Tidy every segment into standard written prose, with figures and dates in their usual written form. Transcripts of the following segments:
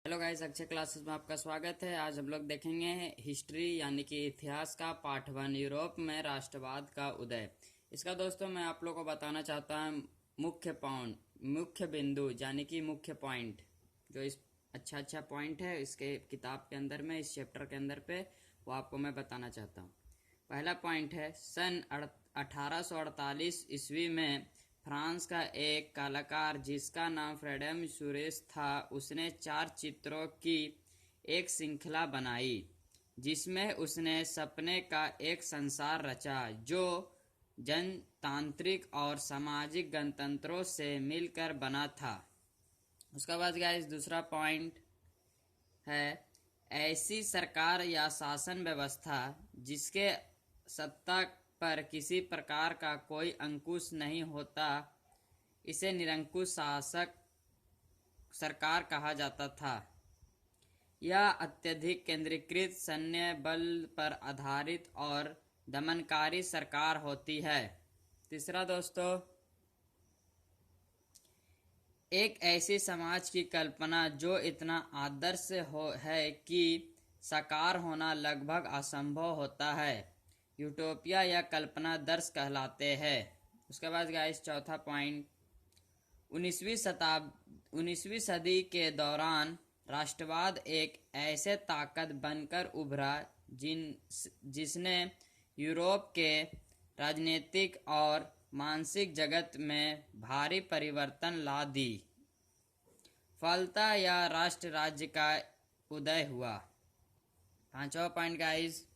Hello guys, Akshay classes में आपका स्वागत है। आज हम लोग देखेंगे हिस्ट्री यानी कि इतिहास का पार्ट 1, यूरोप में राष्ट्रवाद का उदय। इसका दोस्तों मैं आप लोगों को बताना चाहता हूँ मुख्य बिंदु यानी कि मुख्य पॉइंट, जो इस अच्छा पॉइंट है इसके किताब के अंदर में, इस चैप्टर के अंदर पे, वो आपको मैं बताना चाहता हूँ। पहला पॉइंट है, सन 1848 ईस्वी में फ्रांस का एक कलाकार जिसका नाम फ्रेडम सुरेश था, उसने 4 चित्रों की एक श्रृंखला बनाई जिसमें उसने सपने का एक संसार रचा जो जनतांत्रिक और सामाजिक गणतंत्रों से मिलकर बना था। उसके बाद गाइस दूसरा पॉइंट है, ऐसी सरकार या शासन व्यवस्था जिसके सत्ता पर किसी प्रकार का कोई अंकुश नहीं होता, इसे निरंकुश शासक सरकार कहा जाता था। यह अत्यधिक केंद्रीकृत सैन्य बल पर आधारित और दमनकारी सरकार होती है। तीसरा दोस्तों, एक ऐसी समाज की कल्पना जो इतना आदर्श है कि साकार होना लगभग असंभव होता है, यूटोपिया या कल्पना दर्श कहलाते हैं। उसके बाद गाइस चौथा पॉइंट, 19वीं सदी के दौरान राष्ट्रवाद एक ऐसे ताकत बनकर उभरा जिसने यूरोप के राजनीतिक और मानसिक जगत में भारी परिवर्तन ला दी। फलता या राष्ट्र राज्य का उदय हुआ। पांचवा पॉइंट गाइस,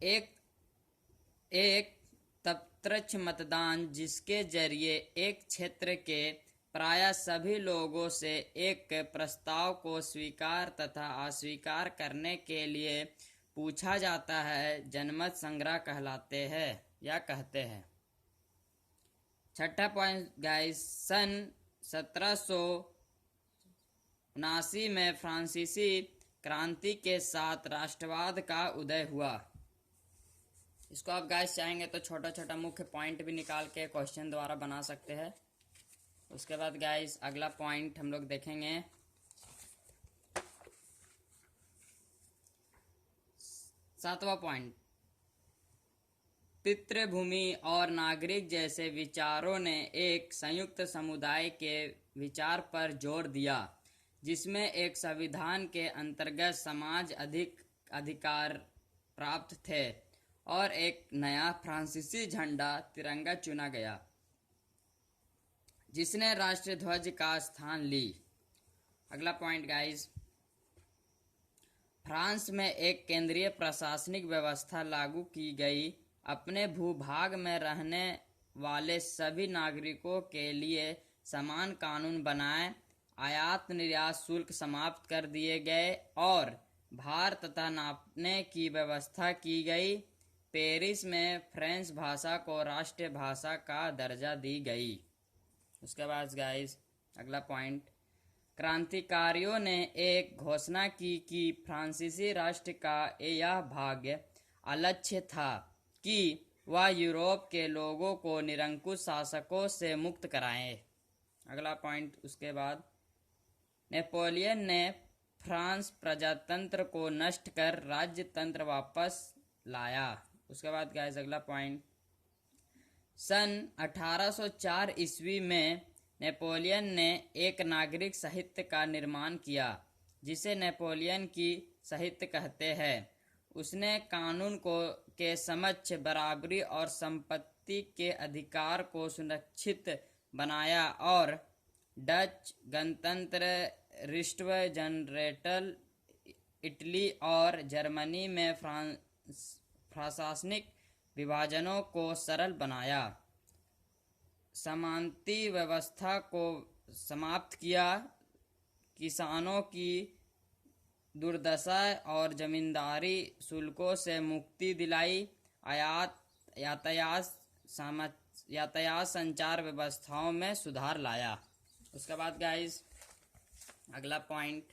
एक प्रत्यक्ष मतदान जिसके जरिए एक क्षेत्र के प्राय सभी लोगों से एक प्रस्ताव को स्वीकार तथा अस्वीकार करने के लिए पूछा जाता है, जनमत संग्रह कहलाते हैं या कहते हैं। छठा पॉइंट गाइस, सन 1779 में फ्रांसीसी क्रांति के साथ राष्ट्रवाद का उदय हुआ। इसको आप गाइस चाहेंगे तो छोटा छोटा मुख्य पॉइंट भी निकाल के क्वेश्चन द्वारा बना सकते हैं। उसके बाद गाइस अगला पॉइंट हम लोग देखेंगे, सातवां पॉइंट, पितृभूमि और नागरिक जैसे विचारों ने एक संयुक्त समुदाय के विचार पर जोर दिया जिसमें एक संविधान के अंतर्गत समाज अधिक अधिकार प्राप्त थे और एक नया फ्रांसीसी झंडा तिरंगा चुना गया जिसने राष्ट्रीय ध्वज का स्थान ली। अगला पॉइंट गाइस, फ्रांस में एक केंद्रीय प्रशासनिक व्यवस्था लागू की गई। अपने भूभाग में रहने वाले सभी नागरिकों के लिए समान कानून बनाए, आयात निर्यात शुल्क समाप्त कर दिए गए और भार तथा नापने की व्यवस्था की गई। पेरिस में फ्रेंच भाषा को राष्ट्रीय भाषा का दर्जा दी गई। उसके बाद गाइस अगला पॉइंट, क्रांतिकारियों ने एक घोषणा की कि फ्रांसीसी राष्ट्र का यह भाग्य अलक्ष्य था कि वह यूरोप के लोगों को निरंकुश शासकों से मुक्त कराए। अगला पॉइंट, उसके बाद नेपोलियन ने फ्रांस प्रजातंत्र को नष्ट कर राज्य तंत्र वापस लाया। उसके बाद गाइस अगला पॉइंट, सन 1804 ईस्वी में नेपोलियन ने एक नागरिक साहित्य का निर्माण किया जिसे नेपोलियन की साहित्य कहते हैं। उसने कानून के समक्ष बराबरी और संपत्ति के अधिकार को सुनिश्चित बनाया और डच गणतंत्र, रिश्व जनरेटल, इटली और जर्मनी में प्रशासनिक विभाजनों को सरल बनाया, समानती व्यवस्था को समाप्त किया, किसानों की दुर्दशा और जमींदारी शुल्कों से मुक्ति दिलाई, यातायात संचार व्यवस्थाओं में सुधार लाया। उसके बाद गाइस अगला पॉइंट,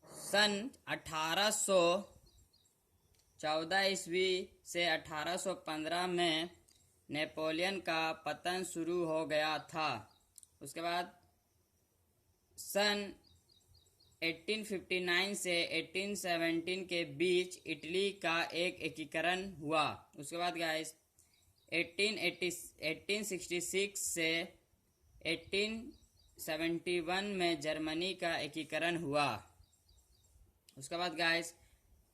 सन 1814 ईस्वी से 1815 में नेपोलियन का पतन शुरू हो गया था। उसके बाद सन 1859 से 1817 के बीच इटली का एक एकीकरण हुआ। उसके बाद गाइस 1866 से 1871 में जर्मनी का एकीकरण हुआ। उसके बाद गाइस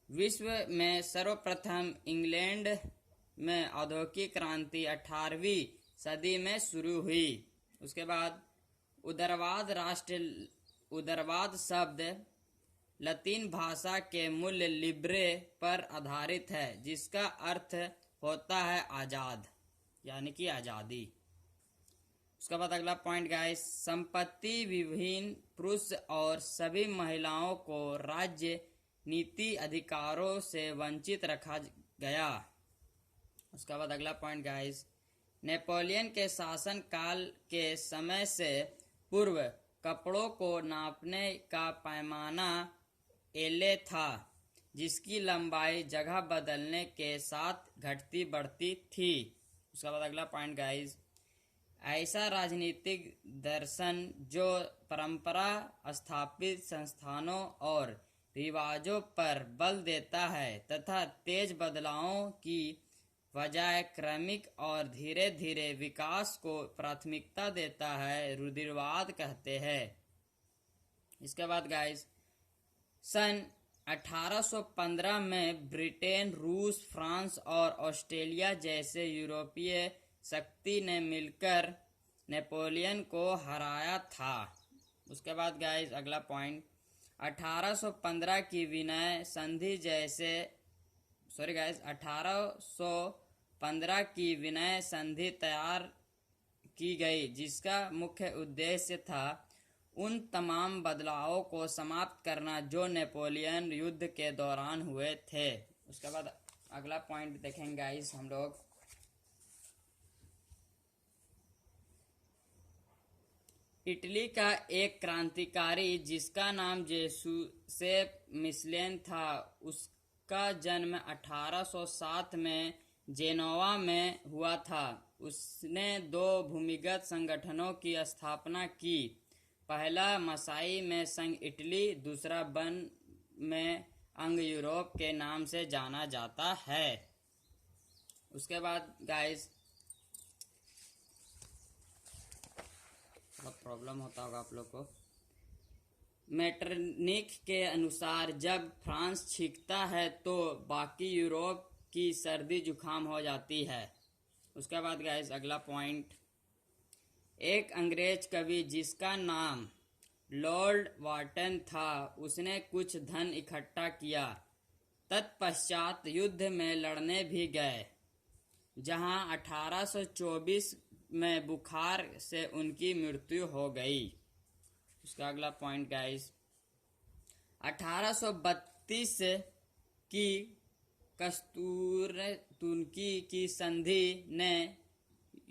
विश्व में सर्वप्रथम इंग्लैंड में औद्योगिक क्रांति 18वीं सदी में शुरू हुई। उसके बाद उदारवाद शब्द लतीन भाषा के मूल लिब्रे पर आधारित है, जिसका अर्थ होता है आजाद, यानी कि आजादी। उसके बाद अगला पॉइंट गाइस, संपत्ति विहीन पुरुष और सभी महिलाओं को राज्य नीति अधिकारों से वंचित रखा गया। उसके बाद अगला पॉइंट गाइस, नेपोलियन के शासन काल के समय से पूर्व कपड़ों को नापने का पैमाना एले था, जिसकी लंबाई जगह बदलने के साथ घटती बढ़ती थी। उसके बाद अगला पॉइंट गाइस, ऐसा राजनीतिक दर्शन जो परंपरा स्थापित संस्थानों और रिवाजों पर बल देता है तथा तेज बदलावों की बजाय क्रमिक और धीरे धीरे विकास को प्राथमिकता देता है, रूढ़िवाद कहते हैं। इसके बाद गाइस सन 1815 में ब्रिटेन, रूस, फ्रांस और ऑस्ट्रेलिया जैसे यूरोपीय शक्ति ने मिलकर नेपोलियन को हराया था। उसके बाद गाइस अगला पॉइंट, 1815 की विनय संधि 1815 की विनय संधि तैयार की गई, जिसका मुख्य उद्देश्य था उन तमाम बदलावों को समाप्त करना जो नेपोलियन युद्ध के दौरान हुए थे। उसके बाद अगला पॉइंट देखेंगे गाइस हम लोग, इटली का एक क्रांतिकारी जिसका नाम जोसेफ मिशेल था, उसका जन्म 1807 में जेनोवा में हुआ था। उसने 2 भूमिगत संगठनों की स्थापना की, पहला मसाई में संघ इटली, दूसरा बन में अंग यूरोप के नाम से जाना जाता है। उसके बाद गाइस प्रॉब्लम होता होगा आप लोग को, मेटरनिख के अनुसार जब फ्रांस छींकता है तो बाकी यूरोप की सर्दी जुकाम हो जाती है। उसके बाद गाइस अगला पॉइंट, एक अंग्रेज कवि जिसका नाम लॉर्ड वाटन था, उसने कुछ धन इकट्ठा किया, तत्पश्चात युद्ध में लड़ने भी गए, जहां 1824 में बुखार से उनकी मृत्यु हो गई। उसका अगला पॉइंट गाइस, 1832 की कस्तूरतुर्की की संधि ने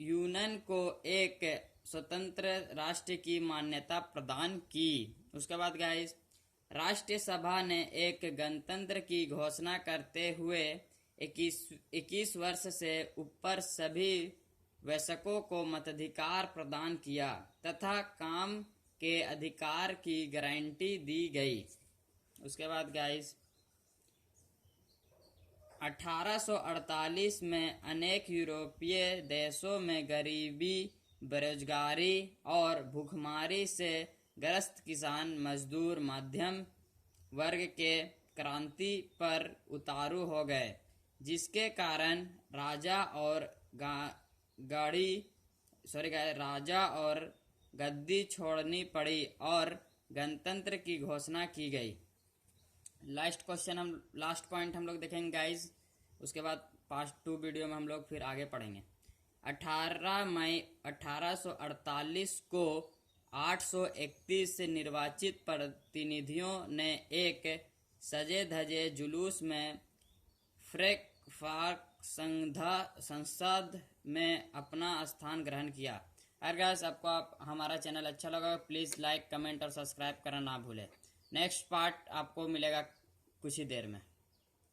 यूनान को एक स्वतंत्र राष्ट्र की मान्यता प्रदान की। उसके बाद गाइस राष्ट्रीय सभा ने एक गणतंत्र की घोषणा करते हुए 21 वर्ष से ऊपर सभी वयस्कों को मताधिकार प्रदान किया तथा काम के अधिकार की गारंटी दी गई। उसके बाद गाइस 1848 में अनेक यूरोपीय देशों में गरीबी, बेरोजगारी और भूखमरी से ग्रस्त किसान मजदूर मध्यम वर्ग के क्रांति पर उतारू हो गए, जिसके कारण राजा और गद्दी छोड़नी पड़ी और गणतंत्र की घोषणा की गई। लास्ट पॉइंट हम लोग देखेंगे गाइज, उसके बाद पार्ट 2 वीडियो में हम लोग फिर आगे पढ़ेंगे। 18 मई 1848 को 831 से निर्वाचित प्रतिनिधियों ने एक सजे धजे जुलूस में फ्रैंकफर्ट संसद में अपना स्थान ग्रहण किया। अगर गाइस आपको हमारा चैनल अच्छा लगा प्लीज़ लाइक, कमेंट और सब्सक्राइब करना ना भूलें। नेक्स्ट पार्ट आपको मिलेगा कुछ ही देर में।